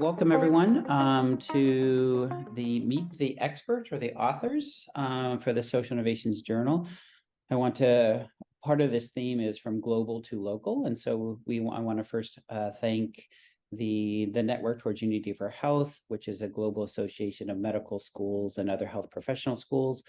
Welcome everyone to the Meet the Experts or the authors for the Social Innovations Journal. Part of this theme is from global to local. And so I want to first thank the Network Towards Unity for Health, which is a global association of medical schools and other health professional schools,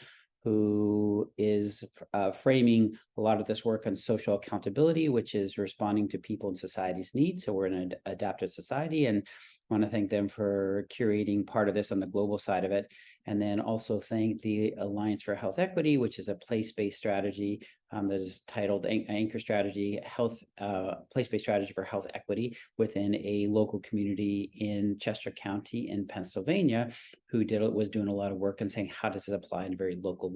who is framing a lot of this work on social accountability, which is responding to people and society's needs. So we're in an adaptive society, and I want to thank them for curating part of this on the global side of it. And then also thank the Alliance for Health Equity, which is a place-based strategy that is titled Anchor Strategy, Place-Based Strategy for Health Equity within a local community in Chester County in Pennsylvania, who was doing a lot of work and saying, how does it apply in a very local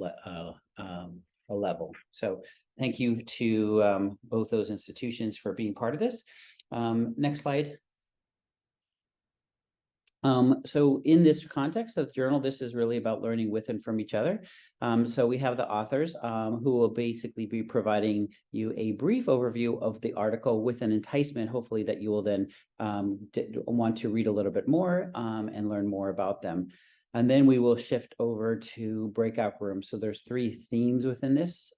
level? So thank you to both those institutions for being part of this. Next slide. So in this context of the journal, this is really about learning with and from each other. So we have the authors who will basically be providing you a brief overview of the article with an enticement, hopefully, that you will then want to read a little bit more and learn more about them. And then we will shift over to breakout rooms. So there's three themes within this: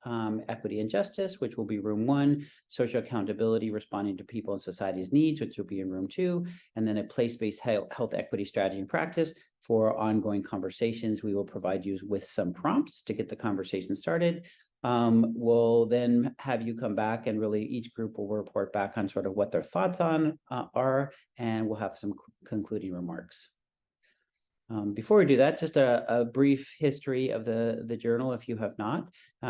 equity and justice, which will be room 1, social accountability, responding to people and society's needs, which will be in room 2, and then a place-based health equity strategy and practice. For ongoing conversations, we will provide you with some prompts to get the conversation started. We'll then have you come back, and really each group will report back on sort of what their thoughts are, and we'll have some concluding remarks. Before we do that, just a brief history of the journal, if you have not.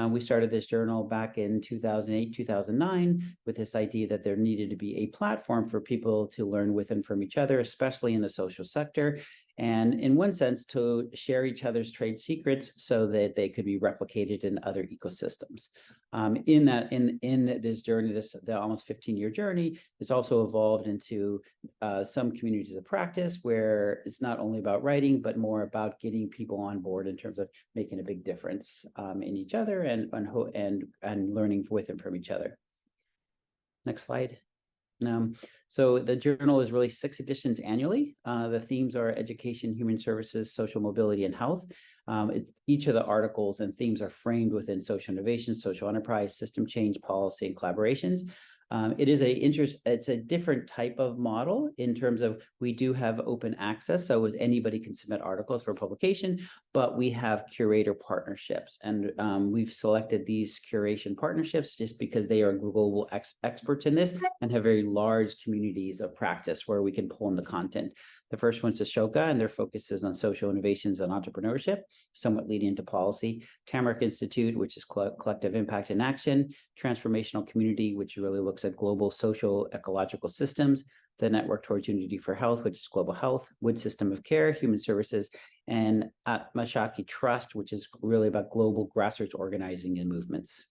We started this journal back in 2008, 2009, with this idea that there needed to be a platform for people to learn with and from each other, especially in the social sector, and in one sense, to share each other's trade secrets so that they could be replicated in other ecosystems. In this journey, the almost 15-year journey, it's also evolved into some communities of practice where it's not only about writing, but more about getting people on board in terms of making a big difference in each other and learning with and from each other. Next slide. So the journal is really 6 editions annually. The themes are education, human services, social mobility, and health. Each of the articles and themes are framed within social innovation, social enterprise, system change, policy, and collaborations. It's a different type of model in terms of we do have open access, so anybody can submit articles for publication, but we have curator partnerships, and we've selected these curation partnerships just because they are global experts in this and have very large communities of practice where we can pull in the content. The first one's Ashoka, and their focus is on social innovations and entrepreneurship, somewhat leading into policy. Tamarack Institute, which is collective impact and action. Transformational Community, which really looks at global social ecological systems. The Network Towards Unity for Health, which is global health. Wood System of Care, human services. And Atmashakti Trust, which is really about global grassroots organizing and movements.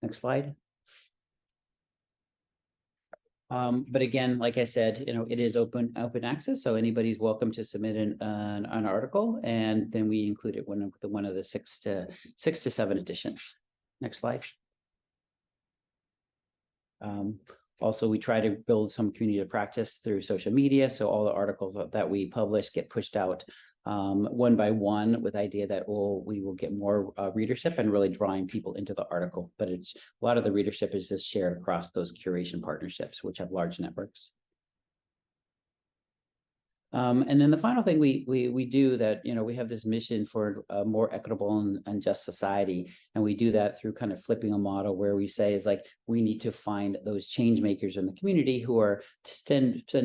Next slide. But again, like I said, it is open access, so anybody's welcome to submit an article, and then we include it one of the 6 to 7 editions. Next slide. Also, we try to build some community of practice through social media, so all the articles that we publish get pushed out one by one, with the idea that we will get more readership and really drawing people into the article. But a lot of the readership is just shared across those curation partnerships, which have large networks. And then the final thing we do that, we have this mission for a more equitable and just society. And we do that through kind of flipping a model where we say is like, we need to find those change makers in the community who are to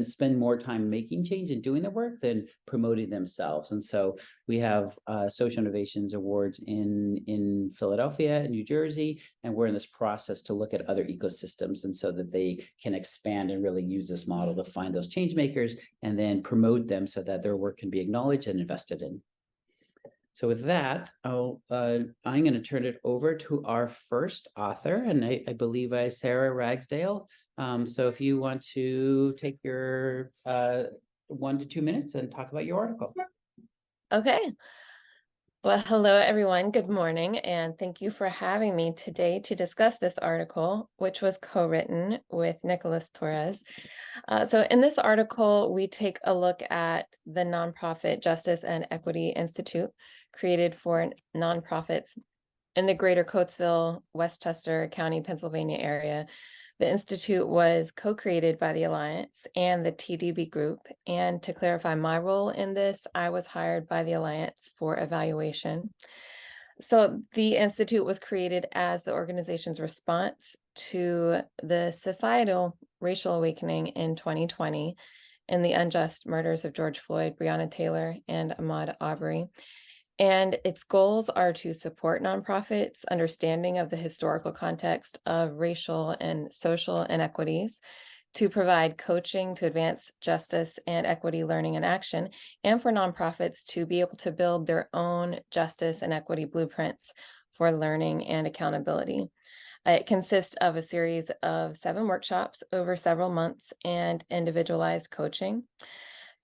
spend more time making change and doing the work than promoting themselves. And so we have Social Innovations Awards in Philadelphia, New Jersey, and we're in this process to look at other ecosystems, and so that they can expand and really use this model to find those change makers and then promote them so that their work can be acknowledged and invested in. So with that, I'm going to turn it over to our first author, and I believe Sarah Ragsdale. So if you want to take your 1 to 2 minutes and talk about your article. Okay. Well, hello, everyone. Good morning, and thank you for having me today to discuss this article, which was co-written with Nicholas Torres. So in this article, we take a look at the nonprofit Justice and Equity Institute, created for nonprofits in the greater Coatesville, Westchester County, Pennsylvania area. The Institute was co-created by the Alliance and the TDB Group. And to clarify my role in this, I was hired by the Alliance for evaluation. So the Institute was created as the organization's response to the societal racial awakening in 2020 and the unjust murders of George Floyd, Breonna Taylor, and Ahmaud Arbery. And its goals are to support nonprofits' understanding of the historical context of racial and social inequities, to provide coaching to advance justice and equity learning and action, and for nonprofits to be able to build their own justice and equity blueprints for learning and accountability. It consists of a series of 7 workshops over several months and individualized coaching.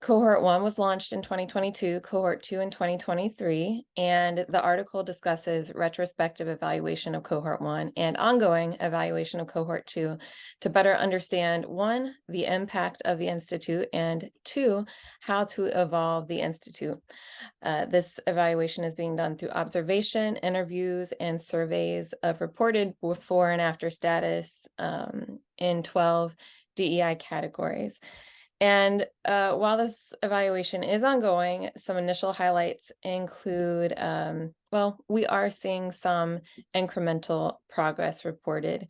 Cohort 1 was launched in 2022, Cohort 2 in 2023, and the article discusses retrospective evaluation of Cohort 1 and ongoing evaluation of Cohort 2 to better understand, 1, the impact of the Institute, and 2, how to evolve the Institute. This evaluation is being done through observation, interviews, and surveys of reported before and after status in 12 DEI categories. And while this evaluation is ongoing, some initial highlights include, well, we are seeing some incremental progress reported.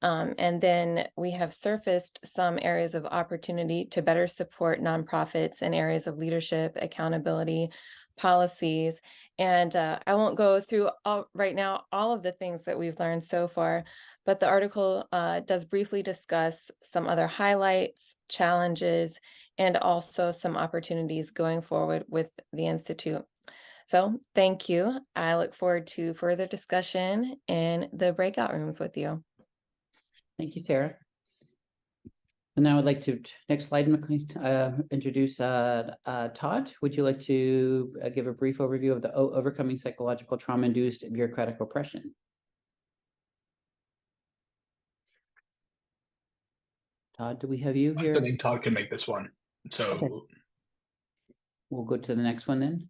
And then we have surfaced some areas of opportunity to better support nonprofits in areas of leadership, accountability, policies. And I won't go through right now all of the things that we've learned so far, but the article does briefly discuss some other highlights, challenges, and also some opportunities going forward with the Institute. So thank you. I look forward to further discussion in the breakout rooms with you. Thank you, Sarah. And now I'd like to, next slide, introduce Todd. Would you like to give a brief overview of the overcoming psychological trauma-induced bureaucratic oppression? Todd, do we have you here? I think Todd can make this one. So okay. We'll go to the next one then.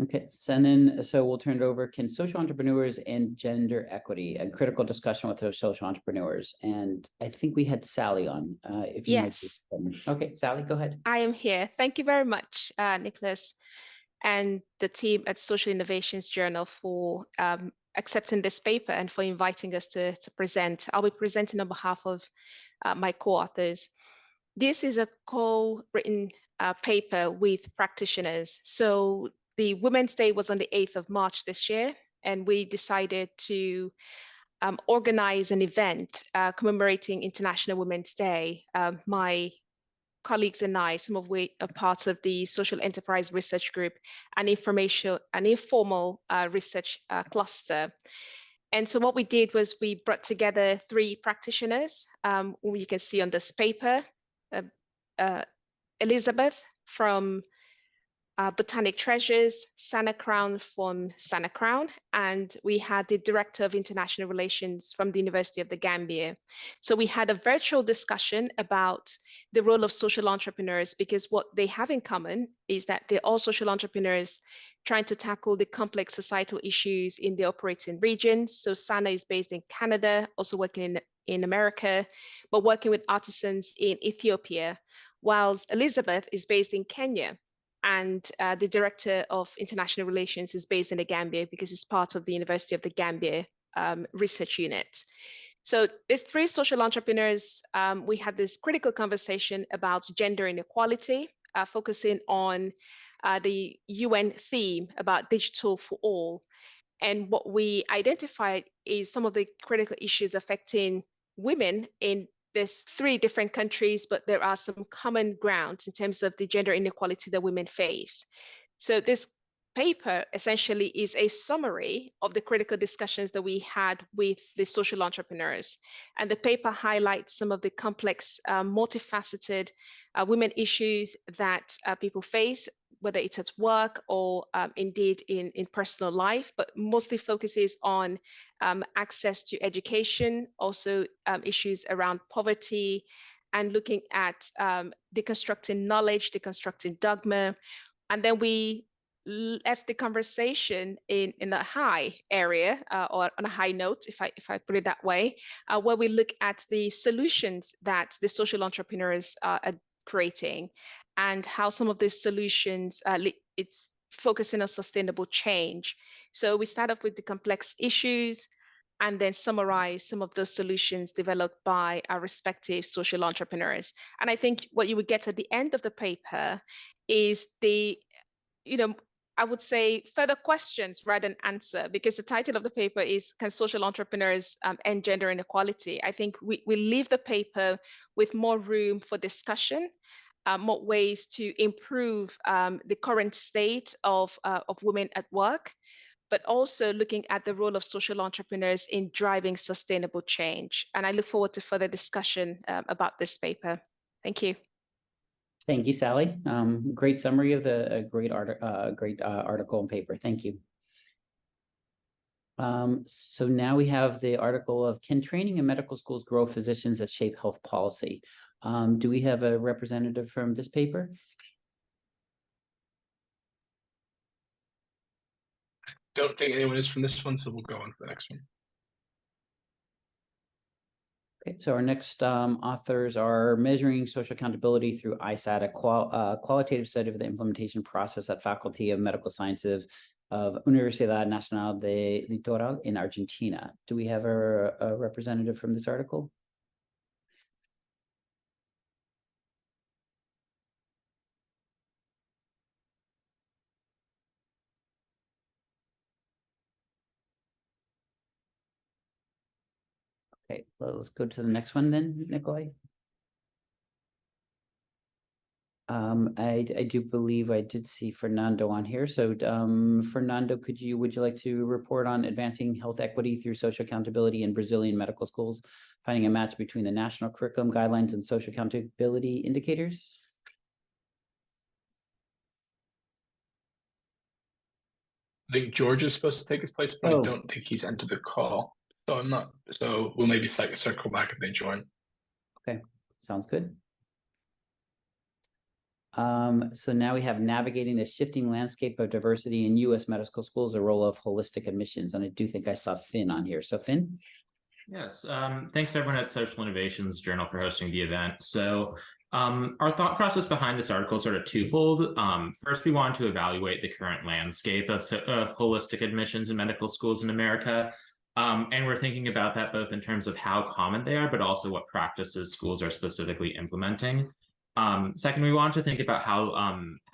Okay, so we'll turn it over. Can social entrepreneurs and gender equity, a critical discussion with those social entrepreneurs? And I think we had Sally on. If you yes. might. Okay, Sally, go ahead. I am here. Thank you very much, Nicholas, and the team at Social Innovations Journal for accepting this paper and for inviting us to present. I'll be presenting on behalf of my co-authors. This is a co-written paper with practitioners. So the Women's Day was on the 8th of March this year, and we decided to organize an event commemorating International Women's Day. My colleagues and I, some of we are part of the Social Enterprise Research Group, an informal research cluster. And so what we did was we brought together 3 practitioners, who you can see on this paper, Elizabeth from Botanic Treasures, Sana Crown from Sana Crown, and we had the Director of International Relations from the University of the Gambia. So we had a virtual discussion about the role of social entrepreneurs, because what they have in common is that they're all social entrepreneurs trying to tackle the complex societal issues in the operating regions. So Sana is based in Canada, also working in America, but working with artisans in Ethiopia, whilst Elizabeth is based in Kenya. And the Director of International Relations is based in the Gambia because it's part of the University of the Gambia research unit. So these 3 social entrepreneurs, we had this critical conversation about gender inequality, focusing on the UN theme about digital for all. And what we identified is some of the critical issues affecting women in there's 3 different countries, but there are some common grounds in terms of the gender inequality that women face. So this paper essentially is a summary of the critical discussions that we had with the social entrepreneurs. And the paper highlights some of the complex, multifaceted women issues that people face, whether it's at work or indeed in personal life, but mostly focuses on access to education, also issues around poverty, and looking at deconstructing knowledge, deconstructing dogma. And then we left the conversation in a high area or on a high note, if I put it that way, where we look at the solutions that the social entrepreneurs are creating and how some of these solutions, it's focusing on sustainable change. So we start off with the complex issues and then summarize some of those solutions developed by our respective social entrepreneurs. And I think what you would get at the end of the paper is the, I would say further questions rather than answer, because the title of the paper is Can Social Entrepreneurs End Gender Inequality? I think we leave the paper with more room for discussion, more ways to improve the current state of women at work, but also looking at the role of social entrepreneurs in driving sustainable change. And I look forward to further discussion about this paper. Thank you. Thank you, Sally. Great summary of the great article and paper. Thank you. So now we have the article of Can Training in Medical Schools Grow Physicians that Shape Health Policy? Do we have a representative from this paper? Don't think anyone is from this one, so we'll go on to the next one. Okay, so our next authors are Measuring Social Accountability through ISAT, a qualitative study of the implementation process at Faculty of Medical Sciences of Universidad Nacional de Litoral in Argentina. Do we have a representative from this article? Okay, let's go to the next one then, Nikolai. I do believe I did see Fernando on here. So Fernando, would you like to report on advancing health equity through social accountability in Brazilian medical schools, finding a match between the national curriculum guidelines and social accountability indicators? I think George is supposed to take his place, but I don't think he's entered the call. So I'm not, so we'll maybe circle back if they join. Okay, sounds good. So now we have Navigating the Shifting Landscape of Diversity in U.S. Medical Schools, the Role of Holistic Admissions. And I do think I saw Finn on here. So Finn? Yes, thanks to everyone at Social Innovations Journal for hosting the event. So our thought process behind this article is sort of twofold. First, we wanted to evaluate the current landscape of holistic admissions in medical schools in America. And we're thinking about that both in terms of how common they are, but also what practices schools are specifically implementing. Second, we want to think about how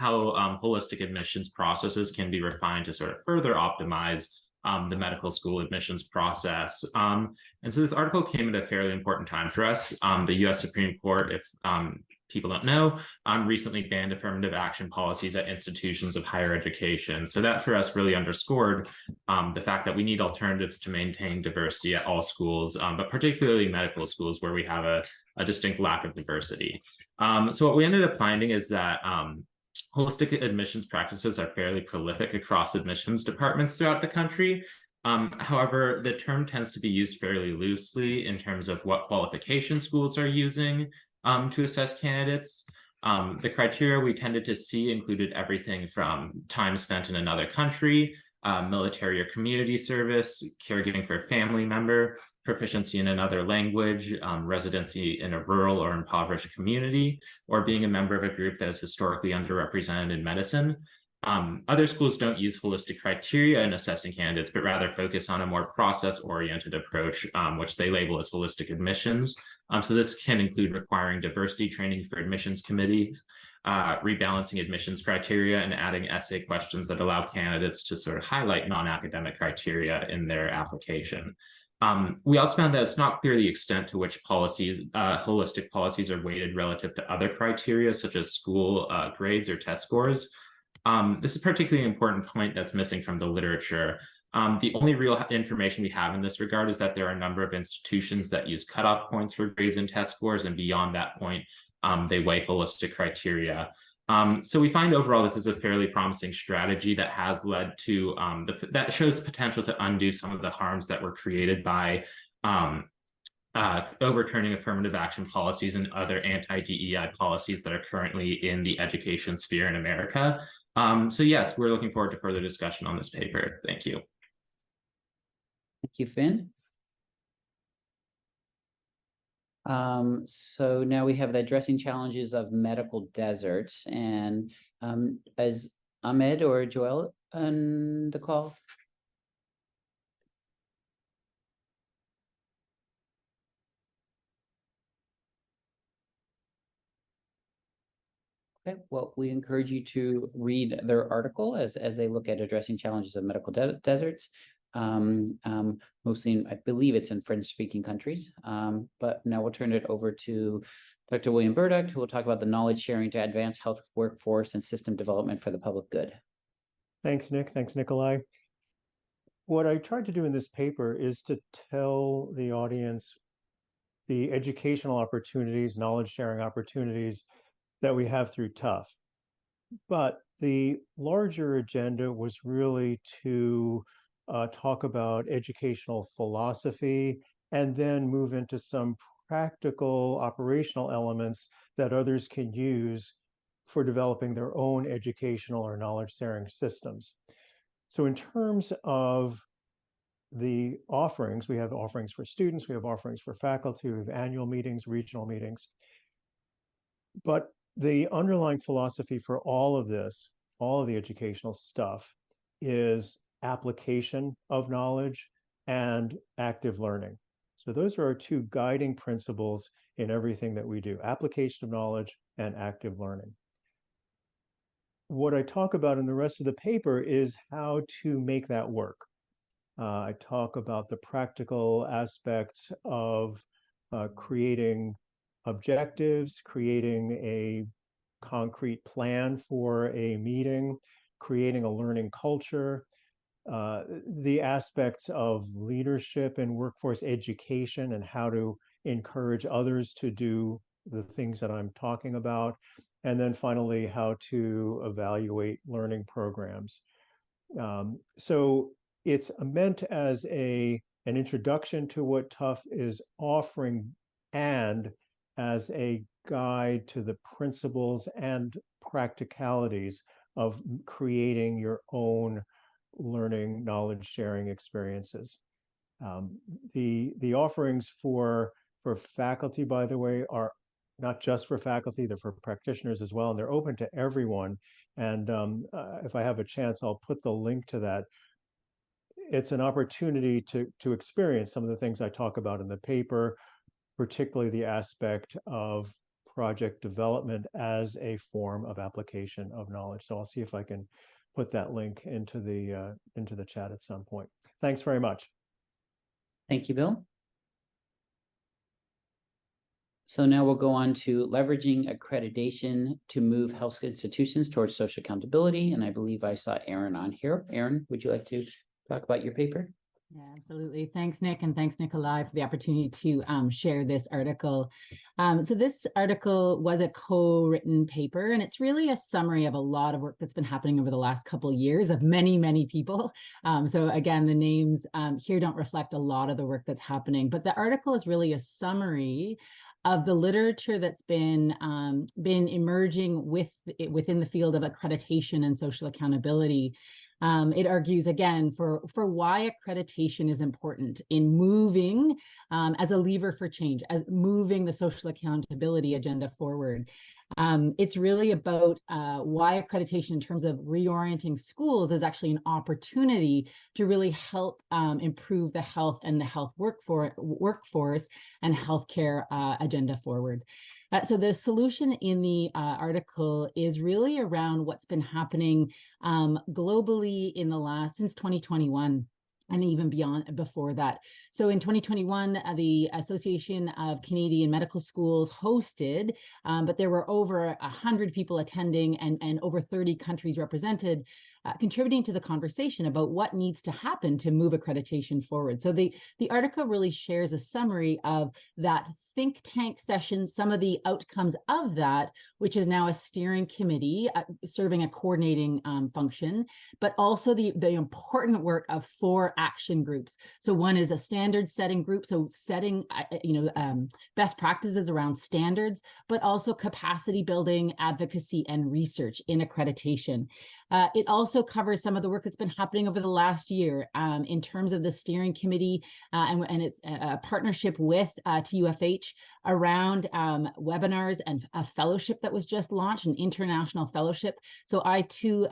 holistic admissions processes can be refined to sort of further optimize the medical school admissions process. And so this article came at a fairly important time for us. The U.S. Supreme Court, if people don't know, recently banned affirmative action policies at institutions of higher education. So that for us really underscored the fact that we need alternatives to maintain diversity at all schools, but particularly medical schools where we have a distinct lack of diversity. So what we ended up finding is that holistic admissions practices are fairly prolific across admissions departments throughout the country. However, the term tends to be used fairly loosely in terms of what qualification schools are using to assess candidates. The criteria we tended to see included everything from time spent in another country, military or community service, caregiving for a family member, proficiency in another language, residency in a rural or impoverished community, or being a member of a group that is historically underrepresented in medicine. Other schools don't use holistic criteria in assessing candidates, but rather focus on a more process-oriented approach, which they label as holistic admissions. So this can include requiring diversity training for admissions committees, rebalancing admissions criteria, and adding essay questions that allow candidates to sort of highlight non-academic criteria in their application. We also found that it's not clear the extent to which holistic policies are weighted relative to other criteria, such as school grades or test scores. This is a particularly important point that's missing from the literature. The only real information we have in this regard is that there are a number of institutions that use cutoff points for grades and test scores, and beyond that point, they weigh holistic criteria. So we find overall that this is a fairly promising strategy that has led to that shows potential to undo some of the harms that were created by overturning affirmative action policies and other anti-DEI policies that are currently in the education sphere in America. So yes, we're looking forward to further discussion on this paper. Thank you. Thank you, Finn. So now we have the addressing challenges of medical deserts, and as Ahmed or Joel on the call? Okay, well, we encourage you to read their article as they look at addressing challenges of medical deserts. Mostly, I believe it's in French-speaking countries. But now we'll turn it over to Dr. William Burdick, who will talk about the knowledge sharing to advance health workforce and system development for the public good. Thanks, Nick. Thanks, Nikolai. What I tried to do in this paper is to tell the audience the educational opportunities, knowledge sharing opportunities that we have through TUF. But the larger agenda was really to talk about educational philosophy and then move into some practical operational elements that others can use for developing their own educational or knowledge sharing systems. So in terms of the offerings, we have offerings for students, we have offerings for faculty, we have annual meetings, regional meetings. But the underlying philosophy for all of this, all of the educational stuff, is application of knowledge and active learning. So those are our two guiding principles in everything that we do: application of knowledge and active learning. What I talk about in the rest of the paper is how to make that work. I talk about the practical aspects of creating objectives, creating a concrete plan for a meeting, creating a learning culture, the aspects of leadership and workforce education and how to encourage others to do the things that I'm talking about, and then finally how to evaluate learning programs. So it's meant as an introduction to what TUF is offering and as a guide to the principles and practicalities of creating your own learning, knowledge sharing experiences. The offerings for faculty, by the way, are not just for faculty, they're for practitioners as well, and they're open to everyone. And if I have a chance, I'll put the link to that. It's an opportunity to experience some of the things I talk about in the paper, particularly the aspect of project development as a form of application of knowledge. So I'll see if I can put that link into the chat at some point. Thanks very much. Thank you, Bill. So now we'll go on to leveraging accreditation to move health institutions towards social accountability. And I believe I saw Aaron on here. Aaron, would you like to talk about your paper? Yeah, absolutely. Thanks, Nick, and thanks, Nikolai, for the opportunity to share this article. So this article was a co-written paper, and it's really a summary of a lot of work that's been happening over the last couple of years of many, many people. So again, the names here don't reflect a lot of the work that's happening, but the article is really a summary of the literature that's been emerging within the field of accreditation and social accountability. It argues again for why accreditation is important in moving as a lever for change, as moving the social accountability agenda forward. It's really about why accreditation in terms of reorienting schools is actually an opportunity to really help improve the health and the health workforce and healthcare agenda forward. So the solution in the article is really around what's been happening globally since 2021. And even before that. So in 2021, the Association of Canadian Medical Schools hosted, but there were over 100 people attending and over 30 countries represented, contributing to the conversation about what needs to happen to move accreditation forward. So the article really shares a summary of that think tank session, some of the outcomes of that, which is now a steering committee serving a coordinating function, but also the important work of 4 action groups. So one is a standard setting group, so setting best practices around standards, but also capacity building, advocacy, and research in accreditation. It also covers some of the work that's been happening over the last year in terms of the steering committee and its partnership with TUFH around webinars and a fellowship that was just launched, an international fellowship. So I too,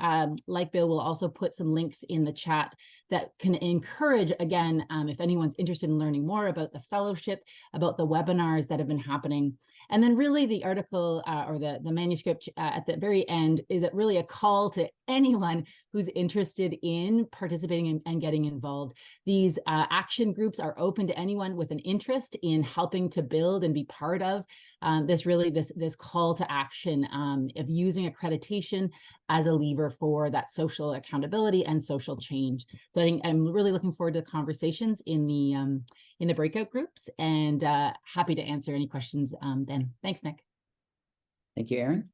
like Bill, will also put some links in the chat that can encourage, again, if anyone's interested in learning more about the fellowship, about the webinars that have been happening. And then really the article or the manuscript at the very end is it really a call to anyone who's interested in participating and getting involved. These action groups are open to anyone with an interest in helping to build and be part of this call to action of using accreditation as a lever for that social accountability and social change. So I think I'm really looking forward to conversations in the breakout groups, and happy to answer any questions then. Thanks, Nick. Thank you, Erin.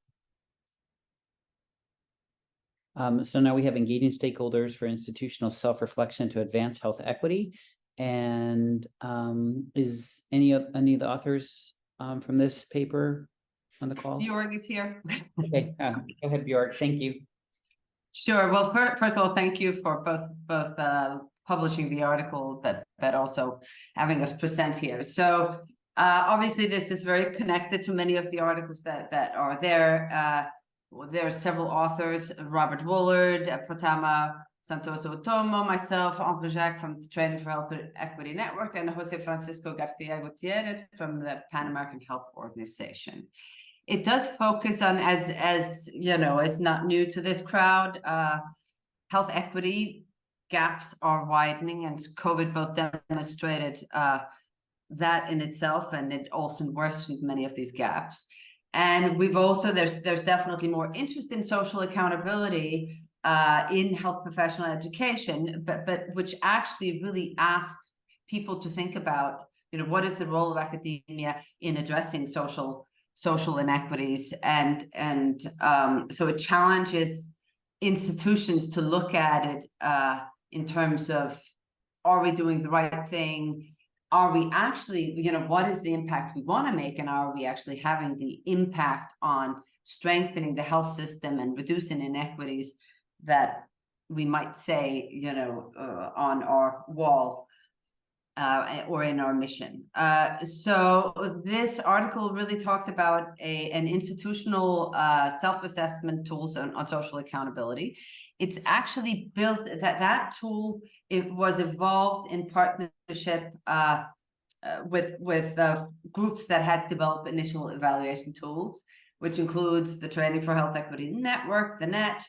So now we have engaging stakeholders for institutional self-reflection to advance health equity. And is any of the authors from this paper on the call? Bjorg is here. Okay, go ahead, Bjorg. Thank you. Sure. Well, first of all, thank you for both publishing the article, but also having us present here. So obviously, this is very connected to many of the articles that are there. There are several authors: Robert Woolard, Pratama Santoso-Otomo, myself, Andre Jacques from the Training for Health Equity Network, and Jose Francisco Garcia Gutierrez from the Pan American Health Organization. It does focus on, as you know, it's not new to this crowd. Health equity gaps are widening, and COVID both demonstrated that in itself, and it also worsened many of these gaps. And we've also, there's definitely more interest in social accountability in health professional education, but which actually really asks people to think about, what is the role of academia in addressing social inequities, and so it challenges institutions to look at it in terms of, are we doing the right thing? Are we actually, what is the impact we want to make, and are we actually having the impact on strengthening the health system and reducing inequities that we might say, on our wall or in our mission. So this article really talks about an institutional self-assessment tools on social accountability. It's actually built, that tool, it was evolved in partnership with groups that had developed initial evaluation tools, which includes the Training for Health Equity Network, the NET,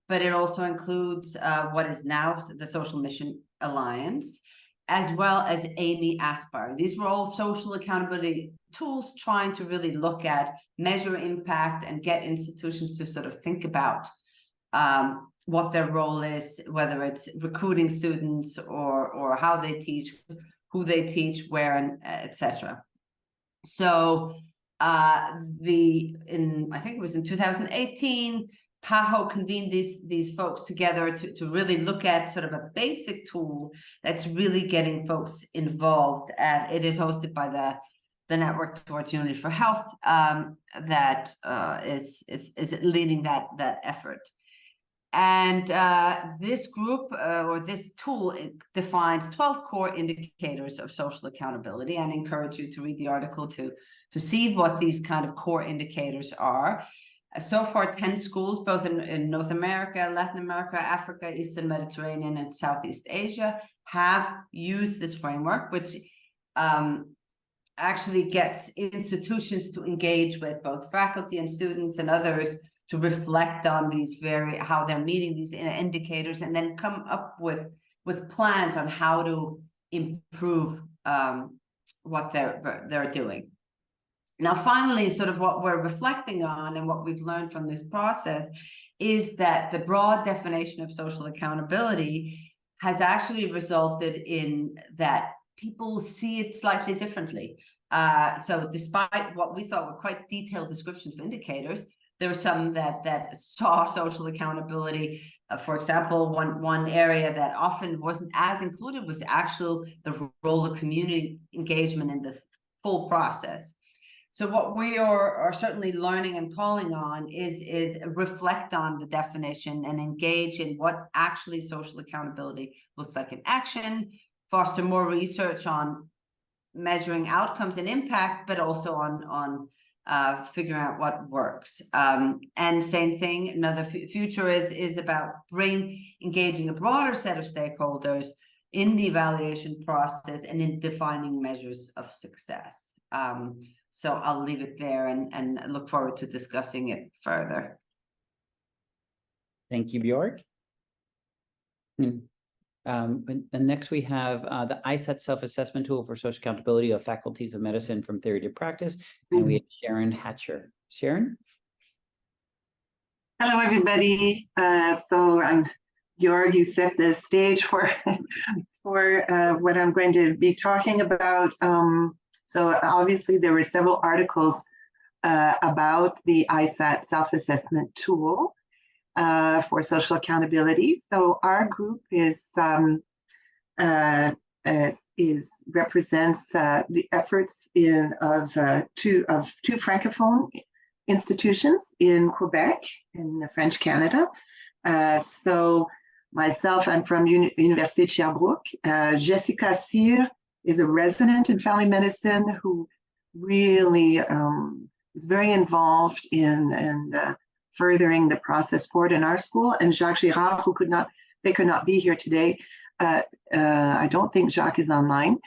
but it also includes what is now the Social Mission Alliance, as well as Amy Aspire. These were all social accountability tools trying to really look at, measure impact, and get institutions to sort of think about what their role is, whether it's recruiting students or how they teach, who they teach, where, and etc. So I think it was in 2018, PAHO convened these folks together to really look at sort of a basic tool that's really getting folks involved. And it is hosted by the Network Towards Unity for Health that is leading that effort. And this group or this tool, it defines 12 core indicators of social accountability, and I encourage you to read the article to see what these kind of core indicators are. So far, 10 schools, both in North America, Latin America, Africa, Eastern Mediterranean, and Southeast Asia, have used this framework, which actually gets institutions to engage with both faculty and students and others to reflect on these how they're meeting these indicators, and then come up with plans on how to improve what they're doing. Now, finally, sort of what we're reflecting on and what we've learned from this process is that the broad definition of social accountability has actually resulted in that people see it slightly differently. So despite what we thought were quite detailed descriptions of indicators, there were some that saw social accountability. For example, one area that often wasn't as included was the role of community engagement in the full process. So what we are certainly learning and calling on is reflect on the definition and engage in what actually social accountability looks like in action, foster more research on measuring outcomes and impact, but also on figuring out what works. And same thing, another future is about engaging a broader set of stakeholders in the evaluation process and in defining measures of success. So I'll leave it there and look forward to discussing it further. Thank you, Bjork. And next we have the ISAT self-assessment tool for social accountability of faculties of medicine from theory to practice. And we have Sharon Hatcher. Sharon? Hello, everybody. So Georg, you set the stage for what I'm going to be talking about. So obviously there were several articles about the ISAT self-assessment tool for social accountability. So our group represents the efforts of two francophone institutions in Quebec, in French Canada. So myself, I'm from Université de Sherbrooke. Jessica Cyr is a resident in family medicine who really is very involved in furthering the process forward in our school. And Jacques Girard, who could not be here today. I don't think Jacques is online.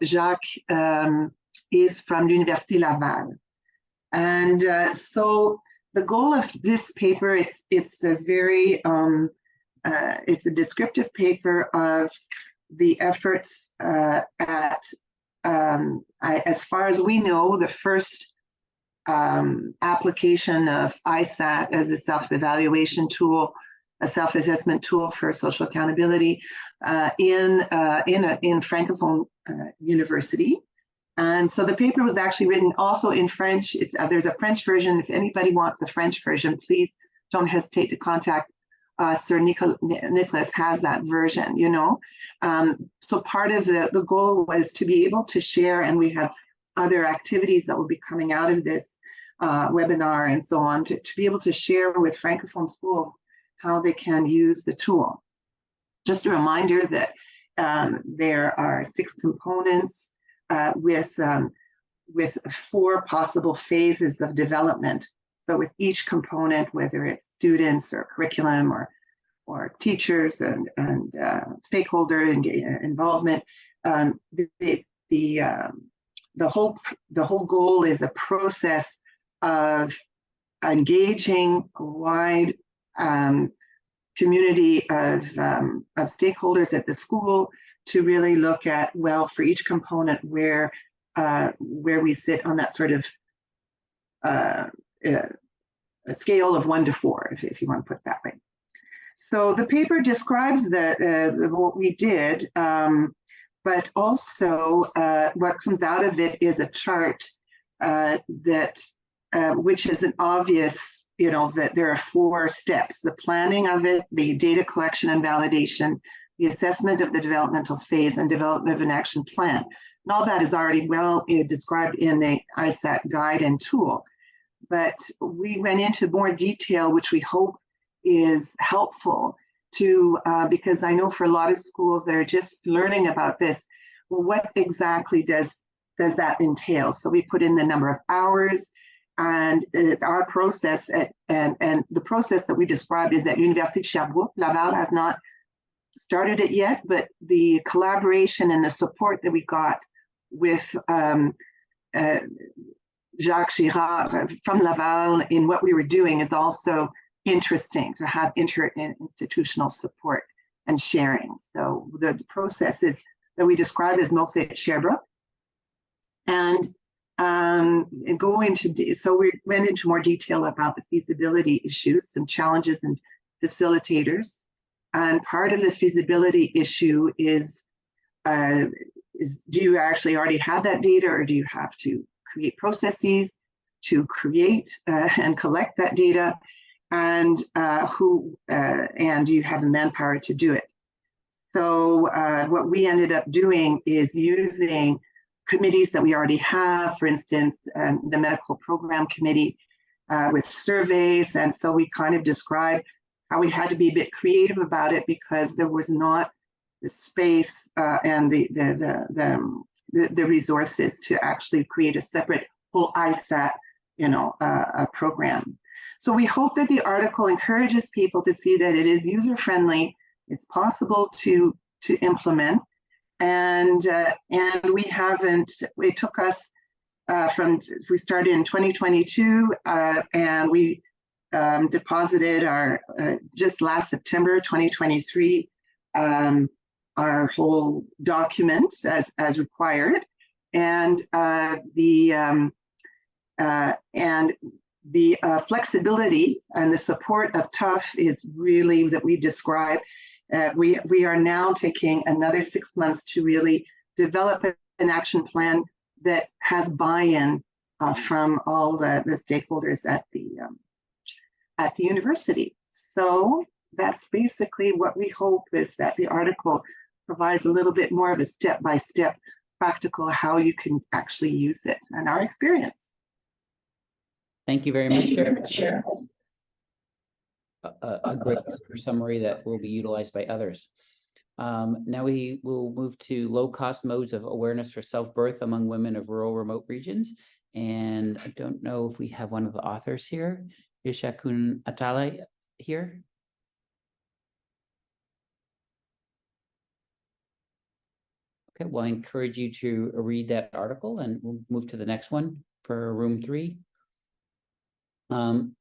Jacques is from L'Université Laval. And so the goal of this paper, it's a very, it's a descriptive paper of the efforts at, as far as we know, the first application of ISAT as a self-evaluation tool, a self-assessment tool for social accountability in Francophone university. And so the paper was actually written also in French. There's a French version. If anybody wants the French version, please don't hesitate to contact Sir Nicholas has that version, you know. So part of the goal was to be able to share, and we have other activities that will be coming out of this webinar and so on, to be able to share with Francophone schools how they can use the tool. Just a reminder that there are 6 components with 4 possible phases of development. So with each component, whether it's students or curriculum or teachers and stakeholder involvement, the whole goal is a process of engaging a wide community of stakeholders at the school to really look at, well, for each component where we sit on that sort of a scale of 1 to 4, if you want to put it that way. So the paper describes what we did, but also what comes out of it is a chart which is an obvious, you know, that there are 4 steps: the planning of it, the data collection and validation, the assessment of the developmental phase, and development of an action plan. And all that is already well described in the ISAT guide and tool. But we went into more detail, which we hope is helpful to, because I know for a lot of schools that are just learning about this, well, what exactly does that entail? So we put in the number of hours, and our process and the process that we described is at Université de Sherbrooke. Laval has not started it yet, but the collaboration and the support that we got with Jacques Girard from Laval in what we were doing is also interesting, to have inter-institutional support and sharing. So the processes that we described is mostly at Sherbrooke. And and go into, so we went into more detail about the feasibility issues, some challenges and facilitators. And part of the feasibility issue is do you actually already have that data, or do you have to create processes to create and collect that data? And and do you have the manpower to do it? So what we ended up doing is using committees that we already have, for instance, the medical program committee with surveys. And so we kind of described how we had to be a bit creative about it because there was not the space and the resources to actually create a separate whole ISAT, a program. So we hope that the article encourages people to see that it is user-friendly, it's possible to implement, and we haven't. It took us we started in 2022, and we deposited our just last September 2023 our whole document as required, and the flexibility and the support of TUF is really that we describe. We are now taking another 6 months to really develop an action plan that has buy-in from all the stakeholders at the university. So that's basically what we hope, is that the article provides a little bit more of a step-by-step practical how you can actually use it and our experience. Thank you very much, Cheryl. A great summary that will be utilized by others. Now we will move to low-cost modes of awareness for self-birth among women of rural remote regions. And I don't know if we have one of the authors here. Ishakun Atale here. Okay, well, I encourage you to read that article, and we'll move to the next one for room 3.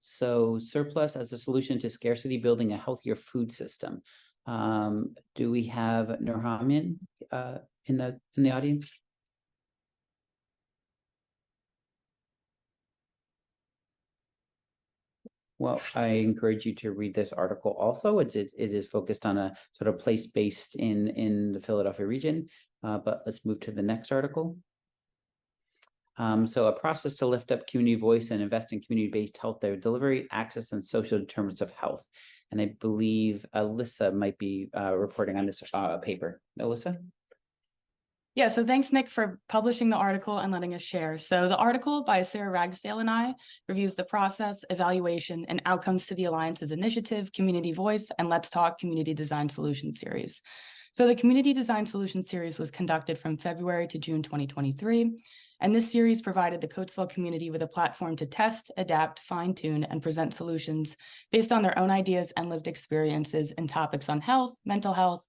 So surplus as a solution to scarcity, building a healthier food system. Do we have Nurhamin in the audience? Well, I encourage you to read this article also. It is focused on a sort of place based in the Philadelphia region, but let's move to the next article. So a process to lift up community voice and invest in community-based health care delivery, access, and social determinants of health. And I believe Alyssa might be reporting on this paper. Alyssa? Yeah, so thanks, Nick, for publishing the article and letting us share. So the article by Sarah Ragsdale and I reviews the process, evaluation, and outcomes to the Alliance's initiative, Community Voice, and Let's Talk Community Design Solution Series. So the Community Design Solution Series was conducted from February to June 2023. And this series provided the Coatesville community with a platform to test, adapt, fine-tune, and present solutions based on their own ideas and lived experiences in topics on health, mental health,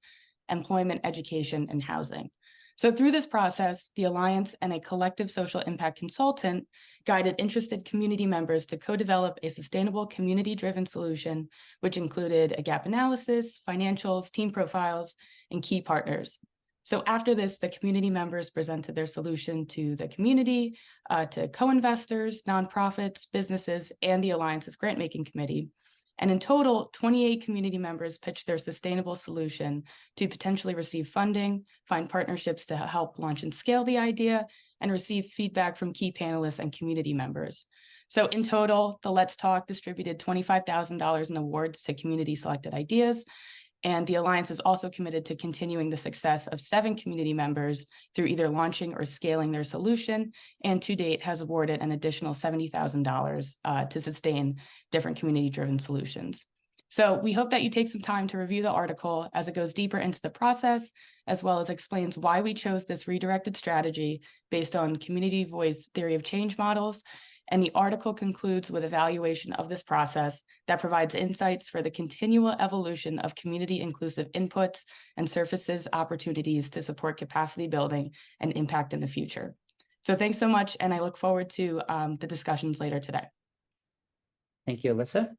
employment, education, and housing. So through this process, the Alliance and a collective social impact consultant guided interested community members to co-develop a sustainable community-driven solution, which included a gap analysis, financials, team profiles, and key partners. So after this, the community members presented their solution to the community, to co-investors, nonprofits, businesses, and the Alliance's grant-making committee. And in total, 28 community members pitched their sustainable solution to potentially receive funding, find partnerships to help launch and scale the idea, and receive feedback from key panelists and community members. So in total, the Let's Talk distributed $25,000 in awards to community selected ideas. And the Alliance is also committed to continuing the success of 7 community members through either launching or scaling their solution, and to date has awarded an additional $70,000 to sustain different community-driven solutions. So we hope that you take some time to review the article as it goes deeper into the process, as well as explains why we chose this redirected strategy based on community voice theory of change models. And the article concludes with evaluation of this process that provides insights for the continual evolution of community inclusive inputs and surfaces opportunities to support capacity building and impact in the future. So thanks so much, and I look forward to the discussions later today. Thank you, Alyssa.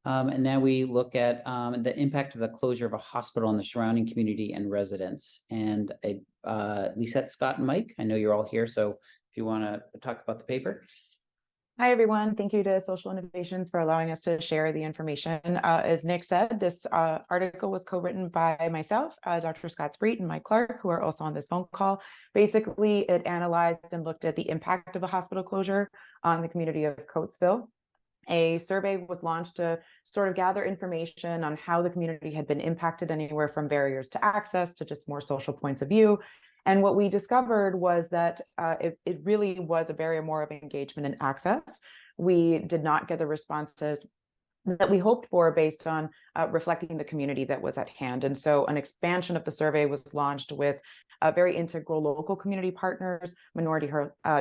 And now we look at the impact of the closure of a hospital on the surrounding community and residents. And Lisette, Scott, and Mike, I know you're all here, so if you want to talk about the paper. Hi, everyone. Thank you to Social Innovations for allowing us to share the information. As Nick said, this article was co-written by myself, Dr. Scott Spreet, and Mike Clark, who are also on this phone call. Basically, it analyzed and looked at the impact of the hospital closure on the community of Coatesville. A survey was launched to sort of gather information on how the community had been impacted, anywhere from barriers to access to just more social points of view. And what we discovered was that it really was a barrier more of engagement and access. We did not get the responses that we hoped for based on reflecting the community that was at hand. And so an expansion of the survey was launched with very integral local community partners, minority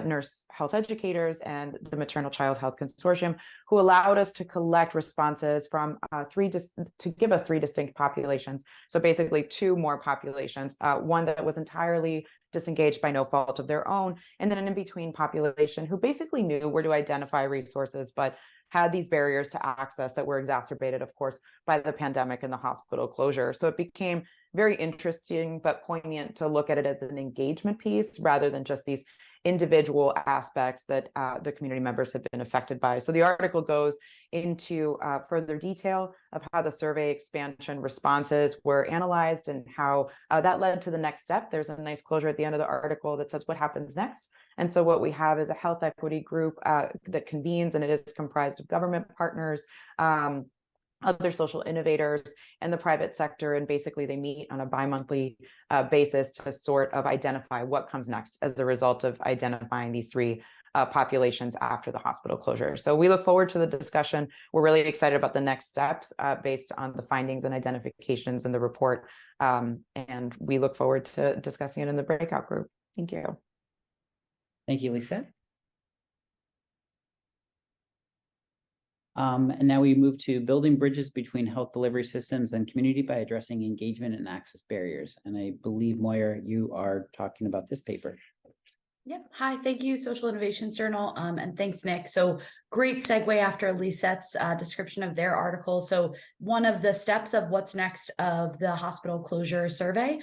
nurse health educators, and the Maternal Child Health Consortium, who allowed us to collect responses from to give us three distinct populations. So basically 2 more populations, one that was entirely disengaged by no fault of their own, and then an in-between population who basically knew where to identify resources, but had these barriers to access that were exacerbated, of course, by the pandemic and the hospital closure. So it became very interesting but poignant to look at it as an engagement piece rather than just these individual aspects that the community members have been affected by. So the article goes into further detail of how the survey expansion responses were analyzed and how that led to the next step. There's a nice closure at the end of the article that says what happens next. And so what we have is a health equity group that convenes, and it is comprised of government partners, other social innovators, and the private sector. And basically they meet on a bi-monthly basis to sort of identify what comes next as a result of identifying these 3 populations after the hospital closure. So we look forward to the discussion. We're really excited about the next steps based on the findings and identifications in the report. And we look forward to discussing it in the breakout group. Thank you. Thank you, Lisa. And now we move to building bridges between health delivery systems and community by addressing engagement and access barriers. And I believe, Moira, you are talking about this paper. Yep. Hi, thank you, Social Innovations Journal, and thanks, Nick. So great segue after Lisette's description of their article. So one of the steps of what's next of the hospital closure survey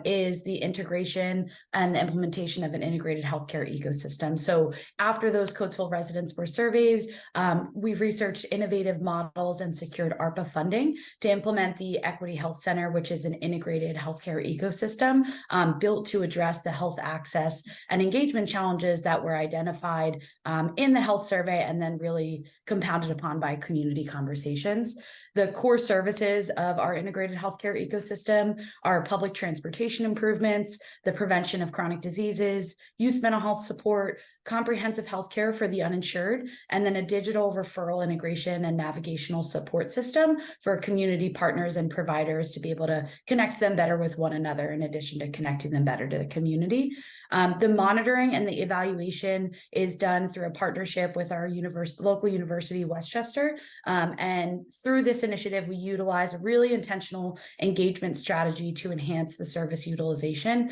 is the integration and the implementation of an integrated healthcare ecosystem. So after those Coatesville residents were surveyed, we've researched innovative models and secured ARPA funding to implement the Equity Health Center, which is an integrated healthcare ecosystem built to address the health access and engagement challenges that were identified in the health survey and then really compounded upon by community conversations. The core services of our integrated healthcare ecosystem are public transportation improvements, the prevention of chronic diseases, youth mental health support, comprehensive healthcare for the uninsured, and then a digital referral integration and navigational support system for community partners and providers to be able to connect them better with one another, in addition to connecting them better to the community. The monitoring and the evaluation is done through a partnership with our local university, Westchester. And through this initiative, we utilize a really intentional engagement strategy to enhance the service utilization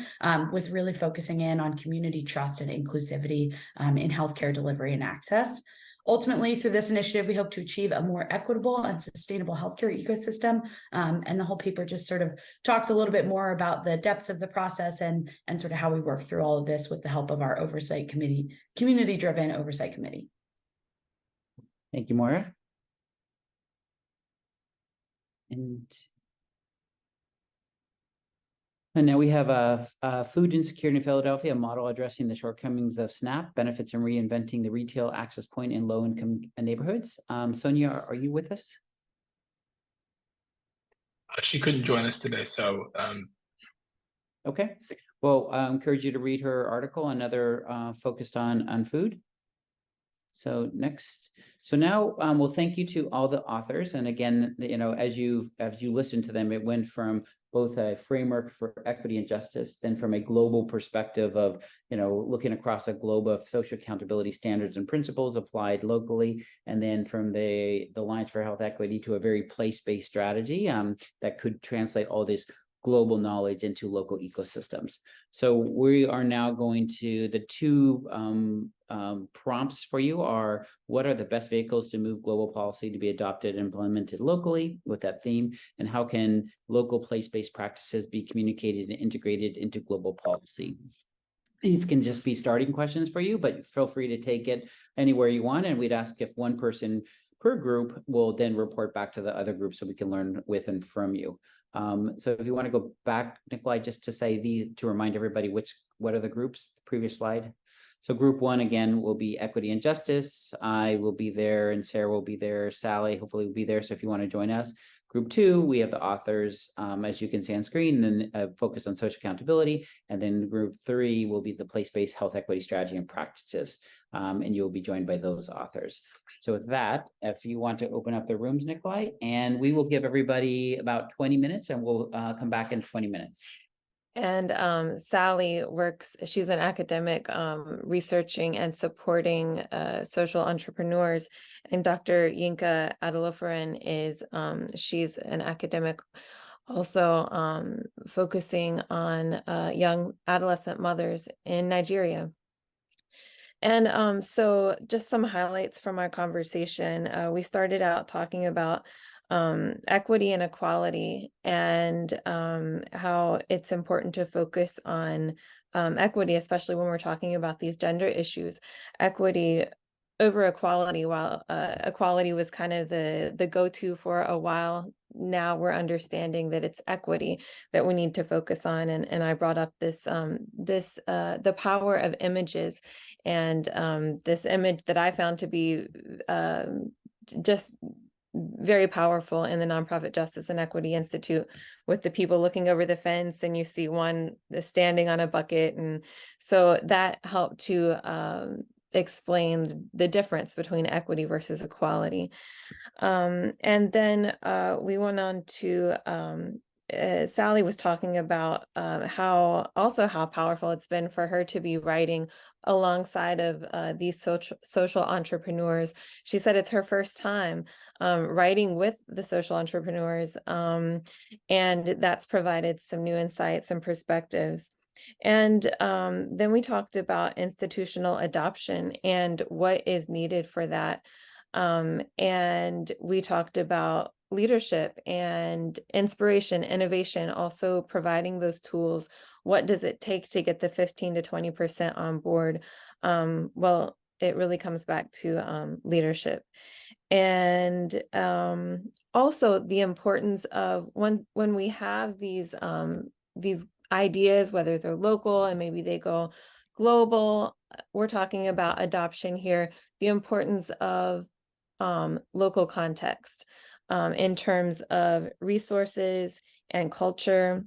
with really focusing in on community trust and inclusivity in healthcare delivery and access. Ultimately, through this initiative, we hope to achieve a more equitable and sustainable healthcare ecosystem. And the whole paper just sort of talks a little bit more about the depths of the process and sort of how we work through all of this with the help of our oversight committee, community-driven oversight committee. Thank you, Moira. And now we have a food insecurity in Philadelphia, a model addressing the shortcomings of SNAP benefits and reinventing the retail access point in low-income neighborhoods. Sonia, are you with us? She couldn't join us today, so Okay. Well, I encourage you to read her article, another focused on food. So next, so now well, thank you to all the authors. And again, you know, as you listen to them, it went from both a framework for equity and justice, then from a global perspective of, you know, looking across a globe of social accountability standards and principles applied locally, and then from the Alliance for Health Equity to a very place-based strategy that could translate all this global knowledge into local ecosystems. So we are now going to, the two prompts for you are, what are the best vehicles to move global policy to be adopted and implemented locally with that theme, and how can local place-based practices be communicated and integrated into global policy? These can just be starting questions for you, but feel free to take it anywhere you want. And we'd ask if one person per group will then report back to the other group so we can learn with and from you. So if you want to go back, Nikolai, just to say these, to remind everybody what are the groups, the previous slide. So group one, again, will be equity and justice. I will be there and Sarah will be there. Sally hopefully will be there. So if you want to join us. Group two, we have the authors, as you can see on screen, and then focus on social accountability. And then group three will be the place-based health equity strategy and practices. And you'll be joined by those authors. So with that, if you want to open up the rooms, Nikolai, and we will give everybody about 20 minutes and we'll come back in 20 minutes. And Sally works, she's an academic researching and supporting social entrepreneurs. And Dr. Yinka Adelofuren is, she's an academic also focusing on young adolescent mothers in Nigeria. And so just some highlights from our conversation. We started out talking about equity and equality, and how it's important to focus on equity, especially when we're talking about these gender issues. Equity over equality, while equality was kind of the go-to for a while, now we're understanding that it's equity that we need to focus on. And I brought up this the power of images, and this image that I found to be just very powerful in the Nonprofit Justice and Equity Institute, with the people looking over the fence and you see one standing on a bucket. And so that helped to explain the difference between equity versus equality. And then we went on to Sally was talking about how powerful it's been for her to be writing alongside of these social entrepreneurs. She said it's her first time writing with the social entrepreneurs, and that's provided some new insights and perspectives. And then we talked about institutional adoption and what is needed for that. And we talked about leadership and inspiration, innovation, also providing those tools. What does it take to get the 15 to 20% on board? Well, it really comes back to leadership. And also the importance of when we have these ideas, whether they're local and maybe they go global, we're talking about adoption here, the importance of local context in terms of resources and culture,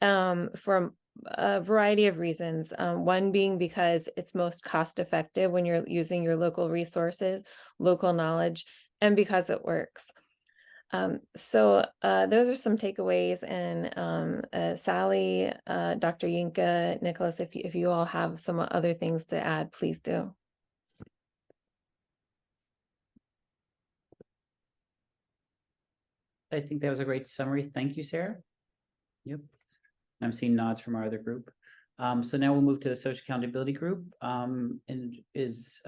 for a variety of reasons. One being because it's most cost effective when you're using your local resources, local knowledge, and because it works. So those are some takeaways. And Sally, Dr. Yinka, Nicholas, if you all have some other things to add, please do. I think that was a great summary. Thank you, Sarah. Yep. I'm seeing nods from our other group. So now we'll move to the social accountability group. And is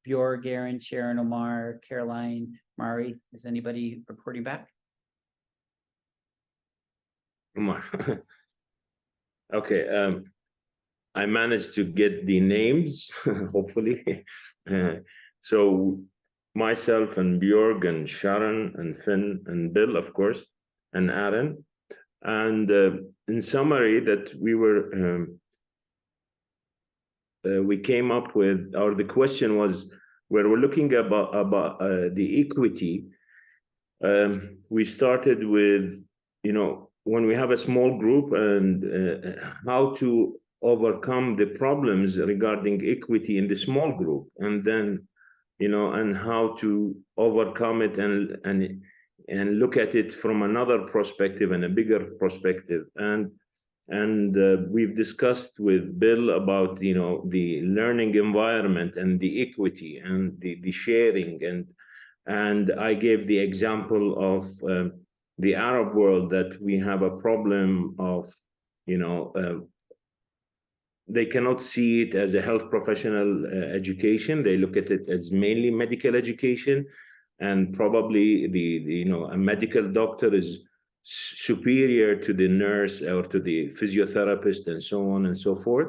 Bjorg, Garen, Sharon, Omar, Caroline, Mari, is anybody reporting back? Omar. Okay. I managed to get the names, hopefully. So myself and Bjorg and Sharon and Finn and Bill, of course, and Aaron. And in summary, that we came up with, or the question was, where we're looking about the equity. We started with, when we have a small group, and how to overcome the problems regarding equity in the small group, and then, and how to overcome it and look at it from another perspective and a bigger perspective. And we've discussed with Bill about, the learning environment and the equity and the sharing. And I gave the example of the Arab world that we have a problem of, you know, they cannot see it as a health professional education. They look at it as mainly medical education, and probably you know, a medical doctor is superior to the nurse or to the physiotherapist and so on and so forth.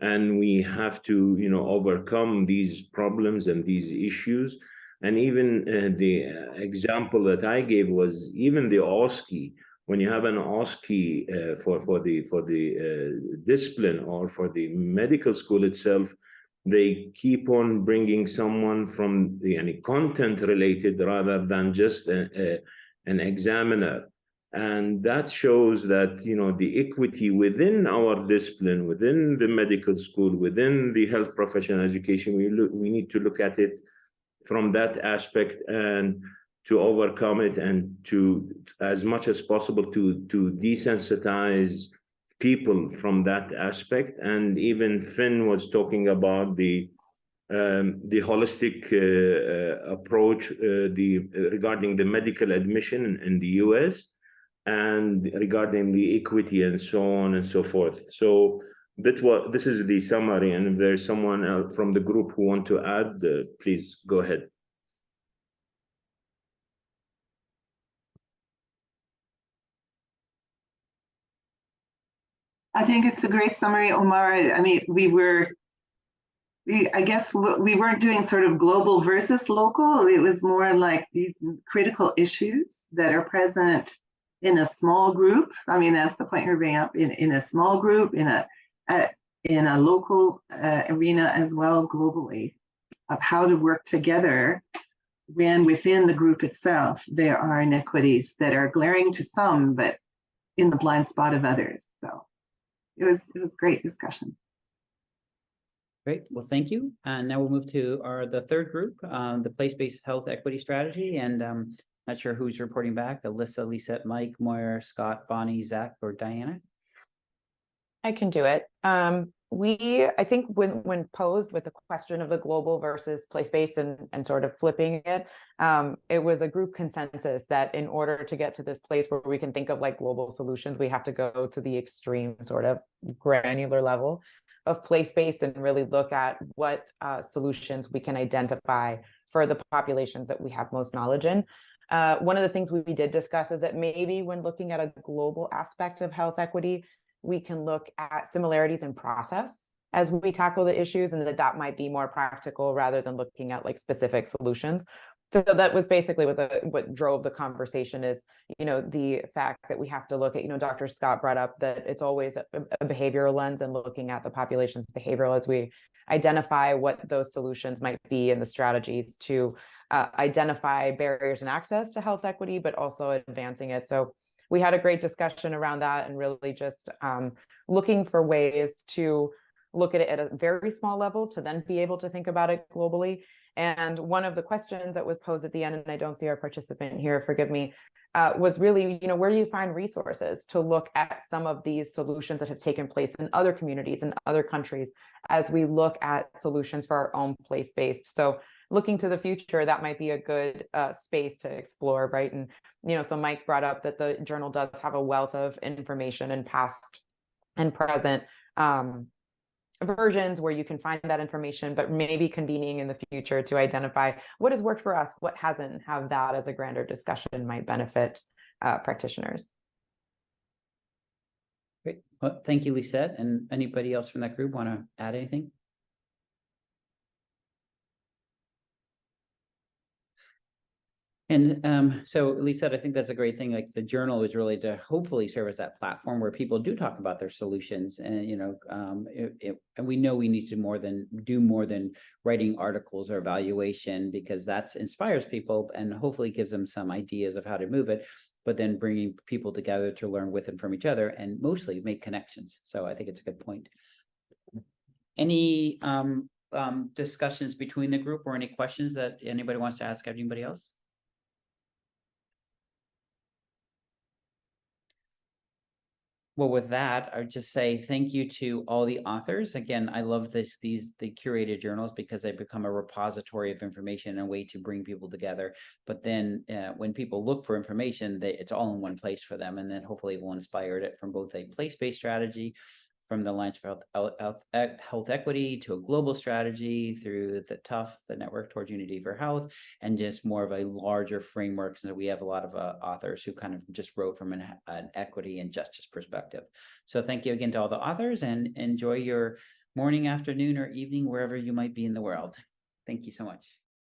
And we have to, you know, overcome these problems and these issues. And even the example that I gave was even the OSCE. When you have an OSCE for the discipline or for the medical school itself, they keep on bringing someone from the content related rather than just an examiner. And that shows that, you know, the equity within our discipline, within the medical school, within the health professional education, we need to look at it from that aspect and to overcome it, and to, as much as possible, to desensitize people from that aspect. And even Finn was talking about the holistic approach regarding the medical admission in the US, and regarding the equity and so on and so forth. So this is the summary, and if there's someone else from the group who want to add, please go ahead. I think it's a great summary, Omar. I mean, I guess we weren't doing sort of global versus local. It was more like these critical issues that are present in a small group. I mean, that's the point you're bringing up, in a small group, in a local arena, as well as globally, of how to work together when within the group itself there are inequities that are glaring to some, but in the blind spot of others. So it was great discussion. Great. Well, thank you. And now we'll move to the third group, the place-based health equity strategy. And not sure who's reporting back: Alyssa, Lisette, Mike, Moira, Scott, Bonnie, Zach, or Diana. I can do it. I think when posed with the question of the global versus place-based and sort of flipping it, it was a group consensus that in order to get to this place where we can think of like global solutions, we have to go to the extreme sort of granular level of place-based and really look at what solutions we can identify for the populations that we have most knowledge in. One of the things we did discuss is that maybe when looking at a global aspect of health equity, we can look at similarities in process as we tackle the issues, and that might be more practical rather than looking at like specific solutions. So that was basically what drove the conversation, is, you know, the fact that we have to look at, you know, Dr. Scott brought up that it's always a behavioral lens and looking at the population's behavioral as we identify what those solutions might be and the strategies to identify barriers and access to health equity, but also advancing it. So we had a great discussion around that, and really just looking for ways to look at it at a very small level to then be able to think about it globally. And one of the questions that was posed at the end, and I don't see our participant here, forgive me, was really, you know, where do you find resources to look at some of these solutions that have taken place in other communities and other countries as we look at solutions for our own place-based. So looking to the future, that might be a good space to explore, right? And, you know, so Mike brought up that the journal does have a wealth of information in past and present versions where you can find that information, but maybe convening in the future to identify what has worked for us, what hasn't, have that as a grander discussion might benefit practitioners. Great. Well, thank you, Lisette. And anybody else from that group want to add anything? And so Lisette, I think that's a great thing. Like the journal is really to hopefully serve as that platform where people do talk about their solutions, and you know, and we know we need to do more than writing articles or evaluation, because that inspires people and hopefully gives them some ideas of how to move it, but then bringing people together to learn with and from each other and mostly make connections. So I think it's a good point. Any discussions between the group or any questions that anybody wants to ask anybody else? Well, with that, I would just say thank you to all the authors. Again, I love the curated journals because they become a repository of information and a way to bring people together. But then when people look for information, it's all in one place for them. And then hopefully we'll inspire it from both a place-based strategy, from the Alliance for Health Equity, to a global strategy through the Network Towards Unity for Health, and just more of a larger framework. So we have a lot of authors who kind of just wrote from an equity and justice perspective. So thank you again to all the authors, and enjoy your morning, afternoon, or evening, wherever you might be in the world. Thank you so much.